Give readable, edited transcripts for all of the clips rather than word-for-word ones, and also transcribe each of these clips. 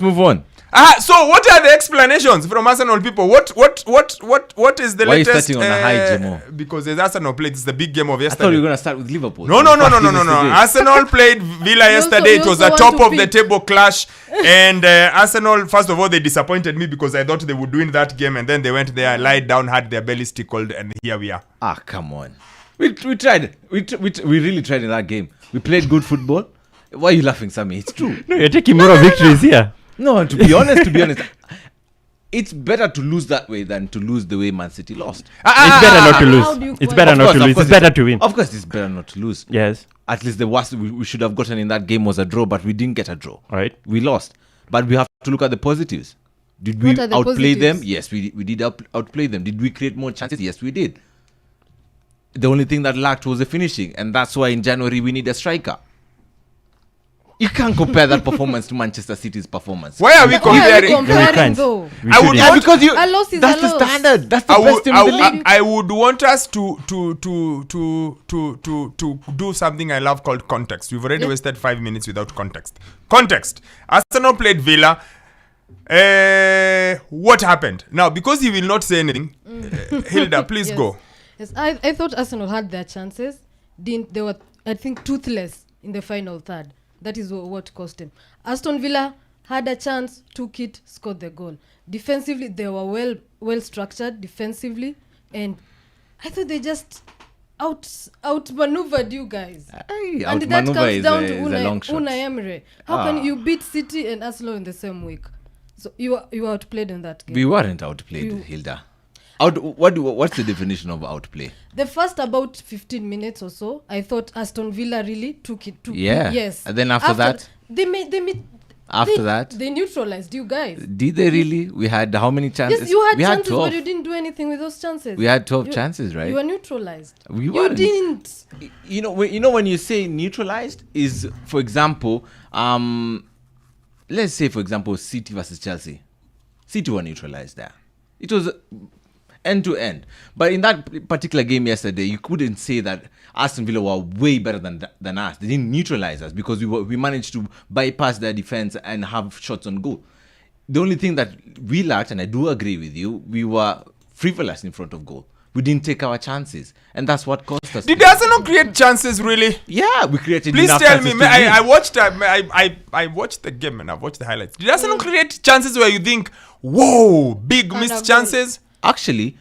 Move on. So what are the explanations from Arsenal people? What is the Why latest? Why are you starting on a high, Jemo? Because there's Arsenal played. It's the big game of yesterday. I thought you were going to start with Liverpool. No. Arsenal played Villa yesterday. It was a top of the table clash. And Arsenal, first of all, they disappointed me because I thought they would win that game. And then they went there, lied down, had their bellies tickled, and here we are. Come on. We tried. We really tried in that game. We played good football. Why are you laughing, Sammy? It's true. No, you're taking more victories here. No, to be honest, it's better to lose that way than to lose the way Man City lost. It's better not to lose. It's better not to lose. It's better to win. Of course, it's better not to lose. Yes. At least the worst we should have gotten in that game was a draw, but we didn't get a draw. All right. We lost. But we have to look at the positives. Did we outplay them? Yes, we did outplay them. Did we create more chances? Yes, we did. The only thing that lacked was the finishing, and that's why in January we need a striker. You can't compare that performance to Manchester City's performance. Why are we comparing? Though? Because that's the standard. That's the best team in the league. I would want us to do something I love called context. We've already wasted 5 minutes without context. Context. Arsenal played Villa. What happened? Now, because he will not say anything, Hilda, please go. Yes, I thought Arsenal had their chances. They were, I think, toothless in the final third. That is what cost him. Aston Villa had a chance, took it, scored the goal. Defensively, they were well structured defensively, and I thought they just outmaneuvered you guys. And that comes down to Unai Emery. How can you beat City and Arsenal in the same week? So you were outplayed in that game. We weren't outplayed, Hilda. What's the definition of outplay? The first about 15 minutes or so, I thought Aston Villa really took it. Yes. And then after that? They neutralized you guys. Did they really? We had how many chances? Yes, you had chances, but you didn't do anything with those chances. We had 12 chances, right? You were neutralized. You didn't. You know when you say neutralized is, for example, let's say, for example, City versus Chelsea. City were neutralized there. It was end to end. But in that particular game yesterday, you couldn't say that Aston Villa were way better than us. They didn't neutralize us because we managed to bypass their defense and have shots on goal. The only thing that we lacked, and I do agree with you, we were frivolous in front of goal. We didn't take our chances, and that's what cost us. Did Arsenal create chances, really? Yeah, we created. Please tell me. I watched the game and I've watched the highlights. Did Arsenal create chances where you think, whoa, big missed chances? Actually,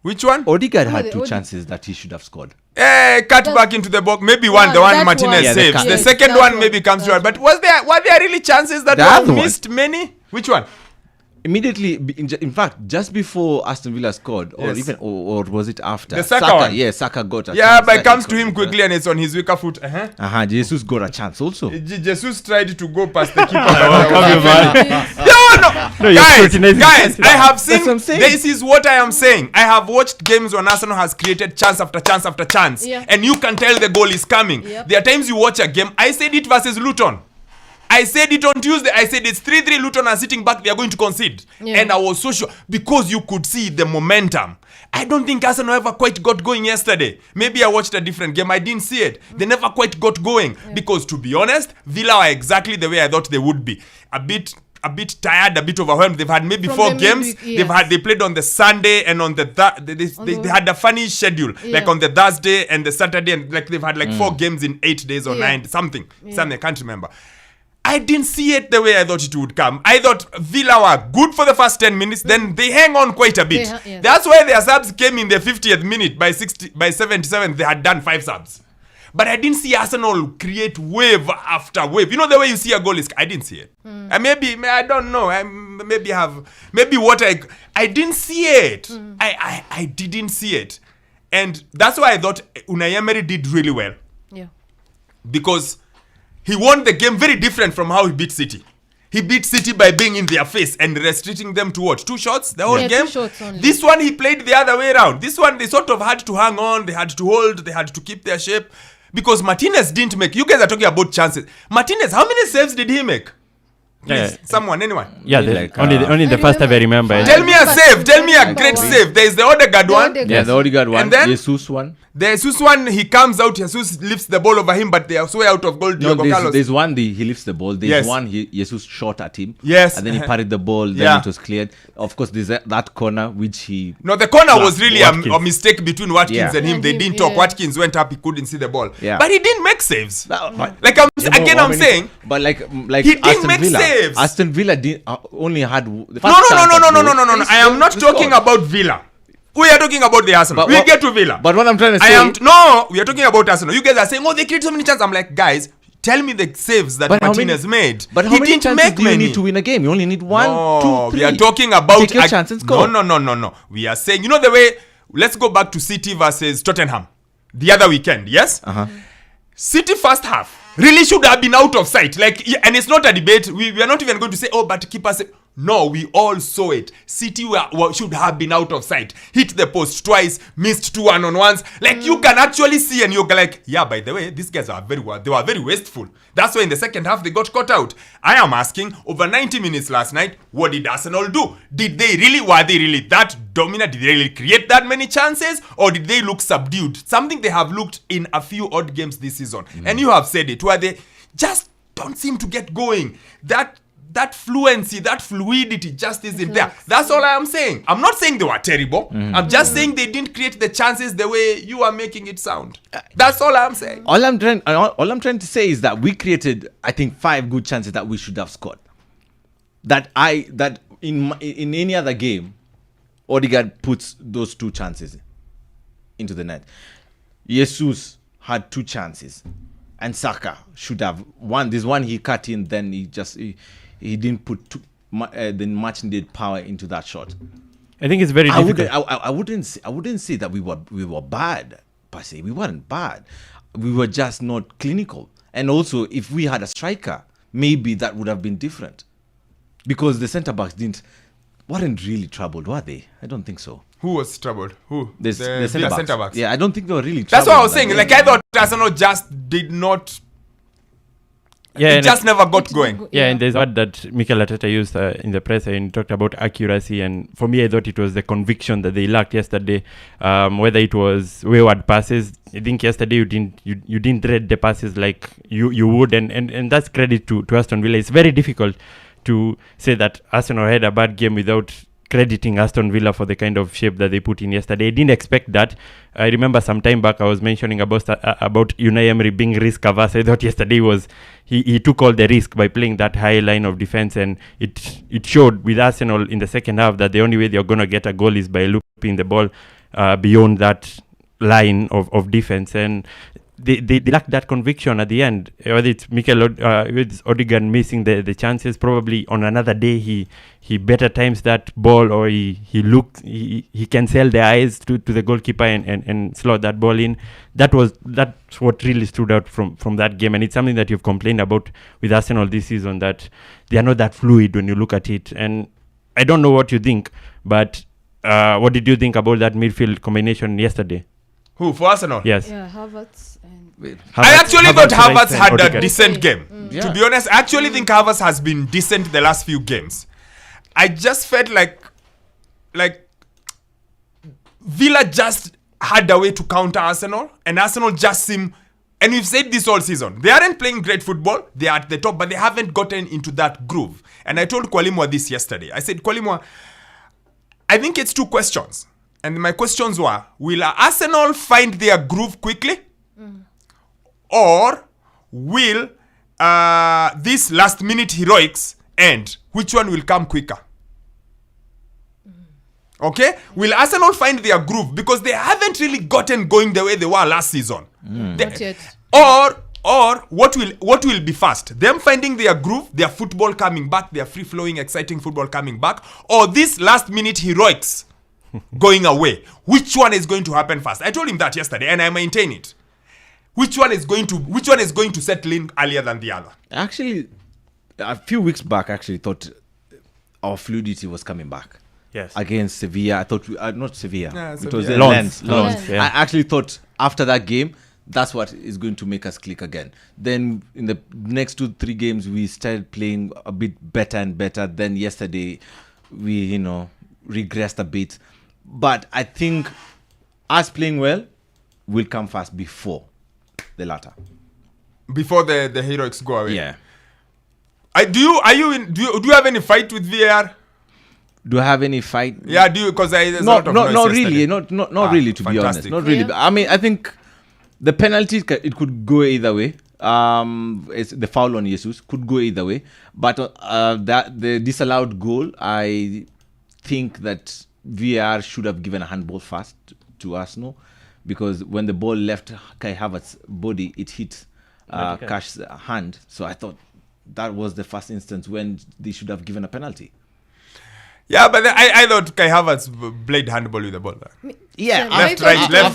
which one? Odegaard had 2 chances that he should have scored. Cut back into the box. Maybe the one Martinez saves. The second one maybe comes to it. But were there really chances that were missed? Many? Which one? Immediately, in fact, just before Aston Villa scored, or or was it after? The Saka one. Yeah, Saka got a chance. Yeah, but it comes to him quickly and it's on his weaker foot. Jesus got a chance also. Jesus tried to go past the keeper. No, guys, I have seen. This is what I am saying. I have watched games when Arsenal has created chance after chance after chance, and you can tell the goal is coming. Yep. There are times you watch a game. I said it versus Luton. I said it on Tuesday. I said it's 3-3. Luton are sitting back. They are going to concede. Yeah. And I was so sure because you could see the momentum. I don't think Arsenal ever quite got going yesterday. Maybe I watched a different game. I didn't see it. They never quite got going. Because to be honest, Villa are exactly the way I thought they would be. A bit tired, a bit overwhelmed. They've had maybe 4 games. They played on the Sunday and on the they had a funny schedule. Like on the Thursday and the Saturday, and like they've had 4 games in 8 days or 9 something. Something I can't remember. I didn't see it the way I thought it would come. I thought Villa were good for the first 10 minutes, then they hang on quite a bit. That's why their subs came in the 50th minute. By 77, they had done 5 subs. But I didn't see Arsenal create wave after wave. You know the way you see a goal is... I didn't see it. And maybe, I don't know. I didn't see it. I didn't see it. And that's why I thought Unai Emery did really well. Yeah. Because... he won the game very different from how he beat City. He beat City by being in their face and restricting them to what? 2 shots the whole game? 2 shots only. This one he played the other way around. This one they sort of had to hang on, they had to hold, they had to keep their shape. Because Martinez didn't make... You guys are talking about chances. Martinez, how many saves did he make? Please, someone, anyone. Yeah, Like, only the first time I remember. Tell me a save. Tell me a great save. There is the Odegaard one. Yeah, the Odegaard one. And then Jesus one. The Jesus one, he comes out, Jesus lifts the ball over him, but they are so out of goal. No, Diogo Carlos. there's one, he lifts the ball. There's Yes. one, Jesus shot at him. Yes. And then he parried the ball, then Yeah. it was cleared. Of course, there's that corner, which he... No, the corner was really Watkins. a mistake between Watkins Yeah. and him. And They him, didn't talk. yeah. Watkins went up, he couldn't see the ball. Yeah. But he didn't make saves. But Like, I'm saying... But like He didn't Aston make Villa. Saves. Aston Villa only had... The No. I am not talking about Villa. We are talking about the Arsenal. We get to Villa. But what I'm trying to say... We are talking about Arsenal. You guys are saying, oh, they create so many chances. I'm like, guys, tell me the saves that Martinez made. But how he many didn't chances make do you many. need to win a game? You only need one, No, 2, 3. we are talking about... Take your chance and score. No. We are saying, you know the way... Let's go back to City versus Tottenham. The other weekend, yes? Uh-huh. City first half really should have been out of sight. Like, and it's not a debate. We are not even going to say, oh, but keeper... No, we all saw it. City should have been out of sight. Hit the post twice, missed 2 1-on-1s. Like, you can actually see and you're like, yeah, by the way, these guys are they were very wasteful. That's why in the second half they got caught out. I am asking, over 90 minutes last night, what did Arsenal do? Were they really that dominant? Did they really create that many chances? Or did they look subdued? Something they have looked in a few odd games this season. And you have said it, where they just don't seem to get going. That fluency, that fluidity just isn't there. That's all I am saying. I'm not saying they were terrible. I'm just saying they didn't create the chances the way you are making it sound. That's all I'm saying. All I'm trying to say is that we created, I think, 5 good chances that we should have scored. That in any other game, Odegaard puts those 2 chances into the net. Jesus had 2 chances, and Saka should have one. There's one he cut in, then he didn't put the much needed power into that shot. I think it's very difficult. I wouldn't say that we were bad per se. We weren't bad. We were just not clinical. And also, if we had a striker, maybe that would have been different, because the centre backs weren't really troubled, were they? I don't think so. Who was troubled? Who? The centre backs. Yeah, I don't think they were really troubled. That's what I was saying. Like, I thought Arsenal just did not... Yeah, it just never got going. Yeah, and there's word that Mikel Arteta used in the press and talked about accuracy. And for me, I thought it was the conviction that they lacked yesterday. Whether it was wayward passes, I think yesterday you didn't read the passes like you would, and that's credit to Aston Villa. It's very difficult to say that Arsenal had a bad game without crediting Aston Villa for the kind of shape that they put in yesterday. I didn't expect that. I remember some time back I was mentioning about Unai Emery being risk averse. I thought yesterday was he took all the risk by playing that high line of defense, and it showed with Arsenal in the second half that the only way they're going to get a goal is by looping the ball beyond that line of defense, and they lacked that conviction at the end. Whether it's with Odegaard missing the chances, probably on another day he better times that ball, or he can sell the eyes to the goalkeeper and slot that ball in. That's what really stood out from that game, and it's something that you've complained about with Arsenal this season, that they are not that fluid when you look at it. And I don't know what you think, but what did you think about that midfield combination yesterday? Who, for Arsenal? Yes. Yeah, Havertz and... I actually thought Havertz had a Odegaard. decent game. Yeah. To be honest, I actually think Havertz has been decent the last few games. I just felt like Villa just had a way to counter Arsenal, and Arsenal just seem... And we've said this all season. They aren't playing great football. They are at the top, but they haven't gotten into that groove. And I told Kwalimwa this yesterday. I said, Kwalimwa, I think it's 2 questions. And my questions were, will Arsenal find their groove quickly? Or will this last-minute heroics end? Which one will come quicker? Okay? Will Arsenal find their groove? Because they haven't really gotten going the way they were last season. Not yet. Or what will be fast? Them finding their groove, their football coming back, their free-flowing, exciting football coming back, or this last-minute heroics going away? Which one is going to happen first? I told him that yesterday, and I maintain it. Which one is going to settle in earlier than the other? Actually, a few weeks back, I actually thought our fluidity was coming back. Yes. Against Sevilla, I thought not Sevilla. Yeah, It was Sevilla. Lens. Lens, yeah. I actually thought after that game that's what is going to make us click again. Then in the next 2-3 games, we started playing a bit better and better. Then yesterday, we, regressed a bit. But I think us playing well will come fast before the latter. Before the heroics go away. Yeah. Do you have any fight with VAR? Do I have any fight? Yeah, do you? Because there's a lot of noise not yesterday. really, not really, to be honest, fantastic. not really. Yeah. But, I mean, I think the penalty it could go either way. It's the foul on Jesus could go either way, but that the disallowed goal, I think that VAR should have given a handball first to Arsenal, because when the ball left Kai Havertz's body, it hit Cash's hand. So I thought that was the first instance when they should have given a penalty. Yeah, but I thought Kai Havertz played handball with the ball. Yeah, Left, right. Nah,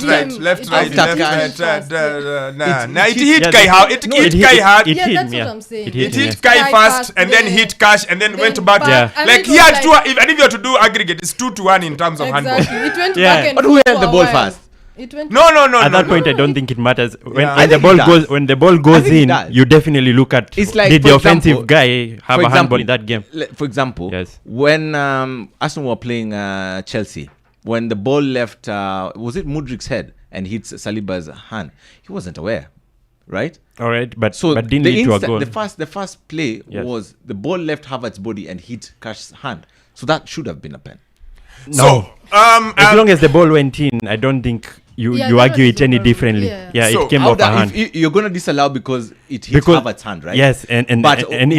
it hit Kai Havertz. It hit Kai hard. Yeah, that's what I'm saying. It hit Kai first and then hit Cash and then went back. Yeah. Like he had two. If you were to do aggregate, it's 2-1 in terms of handball. Exactly. It went Yeah. back and But who forth held the for a ball while. first? It went No. At that point, I don't think it matters. When, Yeah. I when the think ball it does. goes, when the ball goes think it in, does. you definitely look at It's like, did for the example- offensive guy have a handball in that game? For example, Yes. when Aston were playing Chelsea, when the ball left, was it Mudrik's head and hits Saliba's hand? He wasn't aware, right? All right, but So didn't the lead to a goal. the first play Yes. was the ball left Havertz's body and hit Cash's hand. So that should have been a pen. So, As long as the ball went in, I don't think you Yeah, you that argue was it any over. differently. Yeah. Yeah, So it came How off a that- hand. if you're going to disallow because it hit Because- Havertz's hand, right? Yes, and it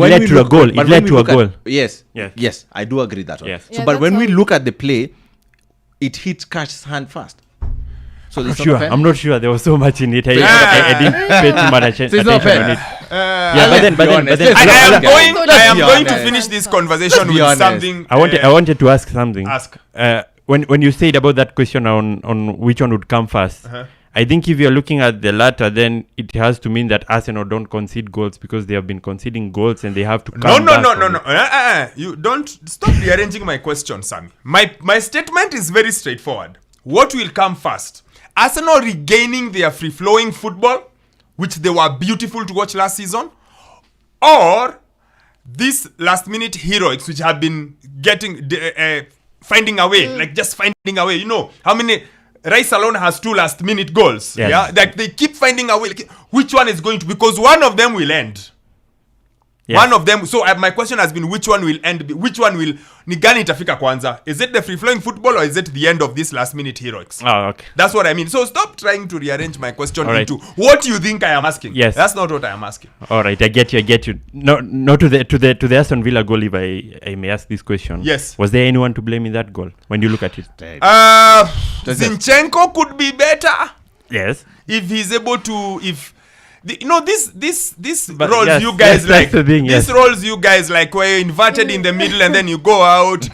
when led we to a look- goal. but It when led we to a look at- goal. Yes, Yes. yes, I do agree that one. Yes. So, Yeah, but that's when we how- look at the play, it hit Cash's hand first. So I'm it's not not a sure. pen? I'm not sure. There was so much in it. I didn't pay too much So it's not attention fair. on it. Yeah, but let's then- be but then- honest. but then- Let's I be am honest, going. guys. I am be going to honest. finish this conversation Let's be with honest. something. I wanted to ask something. Ask. When you said about that question on which one would come first, I think if you're looking at the latter, then it has to mean that Arsenal don't concede goals because they have been conceding goals and they have to come back No. from it. You don't stop rearranging my question, Sammy. My statement is very straightforward. What will come first? Arsenal regaining their free-flowing football, which they were beautiful to watch last season, or these last-minute heroics, which have been getting finding a way, like just finding a way. You know how many? Rice alone has 2 last-minute goals. Yes. Yeah, like they keep finding a way. Like, which one is going to? Because one of them will end. Yes. One of them. So my question has been, which one will end? Which one will ni gani itafika kwanza? Is it the free-flowing football or is it the end of this last-minute heroics? Oh, okay. That's what I mean. So stop trying to rearrange my question All right. into what you think I am asking. Yes. That's not what I am asking. All right, I get you. No, to the Aston Villa goal. If I may ask this question. Yes. Was there anyone to blame in that goal when you look at it? Zinchenko could be better Yes. if he's able to. This But roles yes, you guys yes, like. that's the thing, yes. These roles you guys like, where you're inverted in the middle and then you go out.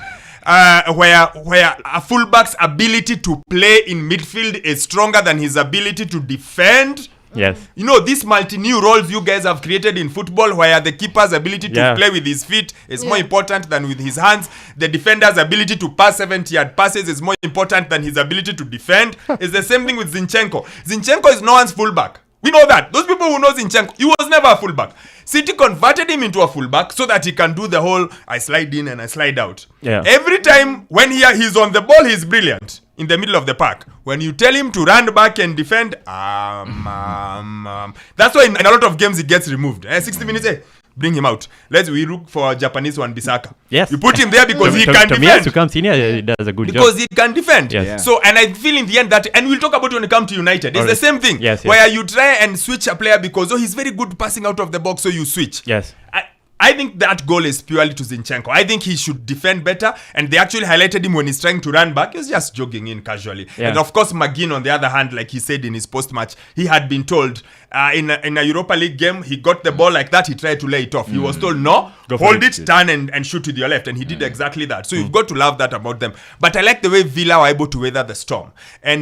Where a fullback's ability to play in midfield is stronger than his ability to defend. Yes. You know, these multi-new roles you guys have created in football, where the keeper's ability to play with his feet is more important than with his hands. The defender's ability to pass 70-yard passes is more important than his ability to defend. It's the same thing with Zinchenko. Zinchenko is no one's fullback. We know that. Those people who know Zinchenko, he was never a fullback. City converted him into a fullback so that he can do the whole I slide in and I slide out. Yeah. Every time when he's on the ball, he's brilliant in the middle of the park. When you tell him to run back and defend, that's why in a lot of games he gets removed. 60 minutes, bring him out. We look for a Japanese one, Bisaka. Yes. You put him there because he can Tomiyasu defend. comes in here, he does a good Because job. he can defend. Yes. Yeah. So, and I feel in the end that, and we'll talk about when it comes to United, it's Alright. the same thing. Yes, yes. Where you try and switch a player because, he's very good passing out of the box, so you switch. Yes. I think that goal is purely to Zinchenko. I think he should defend better, and they actually highlighted him when he's trying to run back. He was just jogging in casually. Yeah. And of course, McGinn, on the other hand, like he said in his post-match, he had been told in a Europa League game, he got the ball like that, he tried to lay it off. He was told, no, Go for hold it. it, turn and shoot with your left. And he did exactly that. So you've got to love that about them. But I like the way Villa were able to weather the storm. And